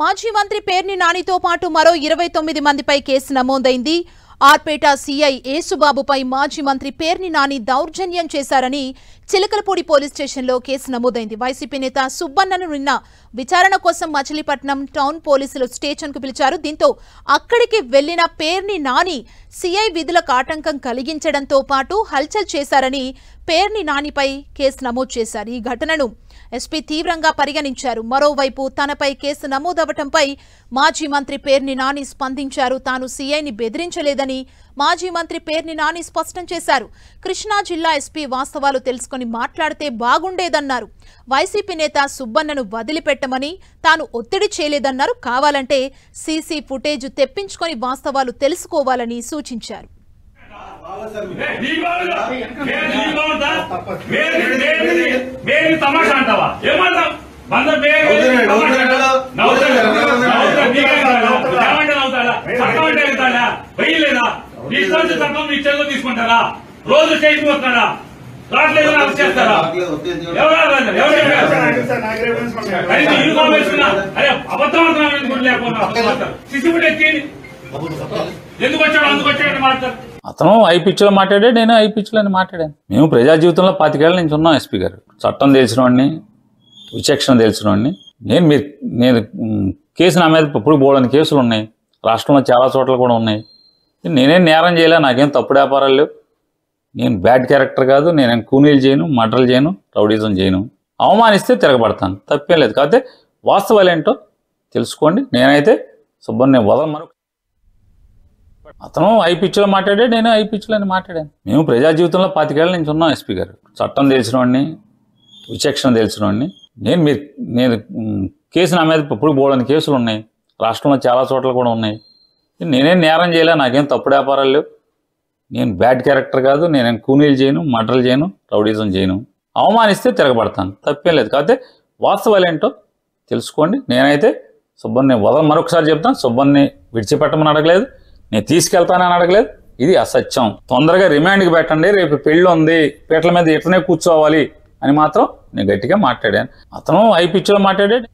మాజీ మంత్రి పేర్ని నానితో పాటు మరో 29 మందిపై కేసు నమోదైంది. ఆర్పేట సీఐ ఏసుబాబుపై మాజీ మంత్రి పేర్ని నాని దౌర్జన్యం చేశారని చిలకలపూడి పోలీస్ స్టేషన్లో కేసు నమోదైంది. వైసీపీ నేత సుబ్బన్నను నిన్న విచారణ కోసం మచిలీపట్నం టౌన్ పోలీసులు స్టేషన్కు పిలిచారు. దీంతో అక్కడికి వెళ్లిన పేర్ని నాని సీఐ విధులకు ఆటంకం కలిగించడంతో పాటు హల్చల్ చేశారని పేర్ని నానిపై కేసు నమోదు చేశారు. ఈ ఘటనను ఎస్పీ తీవ్రంగా పరిగణించారు. మరోవైపు తనపై కేసు నమోదవటంపై మాజీ మంత్రి పేర్ని నాని స్పందించారు. తాను సీఐని బెదిరించలేదని మాజీ మంత్రి పేర్ని నాని స్పష్టం చేశారు. కృష్ణా జిల్లా ఎస్పీ వాస్తవాలు తెలుసుకుని మాట్లాడితే బాగుండేదన్నారు. వైసీపీ నేత సుబ్బన్నను వదిలిపెట్టమని తాను ఒత్తిడి చేయలేదన్నారు. కావాలంటే సీసీ ఫుటేజ్ తెప్పించుకొని వాస్తవాలు తెలుసుకోవాలని సూచించారు. తీసుకుంటారా రోజు స్టేషన్ వస్తారా చేస్తారా అబద్ధం ఎందుకు వచ్చాడు అందుకు వచ్చాడని మాట్లాడతారు. అతను ఐ పిచ్లో మాట్లాడాడు, నేను ఐ పిచ్లో అని మాట్లాడాను. మేము ప్రజా జీవితంలో 25 ఏళ్ల నుంచి ఉన్నాం. ఎస్పీ గారు చట్టం తెలిసిన వాడిని, విచక్షణ తెలిసిన వాడిని. నేను కేసు నా మీద ఇప్పుడు బోలని కేసులు ఉన్నాయి, రాష్ట్రంలో చాలా చోట్ల కూడా ఉన్నాయి. నేనేం నేరం చేయలే, నాకేం తప్పుడు వ్యాపారాలు లేవు, నేను బ్యాడ్ క్యారెక్టర్ కాదు, నేనేం కూనీలు చేయను, మర్డర్లు చేయను, రౌడీజం చేయను. అవమానిస్తే తిరగబడతాను, తప్పేం లేదు. కాకపోతే వాస్తవాలు ఏంటో తెలుసుకోండి. నేనైతే సుబ్బన్ని వదలమను. అతను ఐ పిచ్లో మాట్లాడాడు, నేను ఐ పిచ్లో అని మాట్లాడాను. మేము ప్రజా జీవితంలో 25 ఏళ్ల నుంచి ఉన్నాం. ఎస్పీ గారు చట్టం తెలిసిన వాడిని, విచక్షణ తెలిసిన వాడిని. నేను కేసు నా మీద ఇప్పుడు బోలని కేసులు ఉన్నాయి, రాష్ట్రంలో చాలా చోట్ల కూడా ఉన్నాయి. నేనేం నేరం చేయలే, నాకేం తప్పుడు వ్యాపారాలు లేవు, నేను బ్యాడ్ క్యారెక్టర్ కాదు, నేనేం కూనీలు చేయను, మర్డర్లు చేయను, రౌడీజం చేయను. అవమానిస్తే తిరగబడతాను, తప్పేం లేదు. కాకపోతే వాస్తవాలు ఏంటో తెలుసుకోండి. నేనైతే సుబ్బన్ని మరొకసారి చెప్తాను, సుబ్బన్ని విడిచిపెట్టమని అడగలేదు, నేను తీసుకెళ్తానని అడగలేదు. ఇది అసత్యం. తొందరగా రిమాండ్కి పెట్టండి, రేపు పెళ్ళి ఉంది, పీటల మీద ఇట్లనే కూర్చోవాలి అని మాత్రం నేను గట్టిగా మాట్లాడాను. అతను ఐ పిచ్లో మాట్లాడాడు.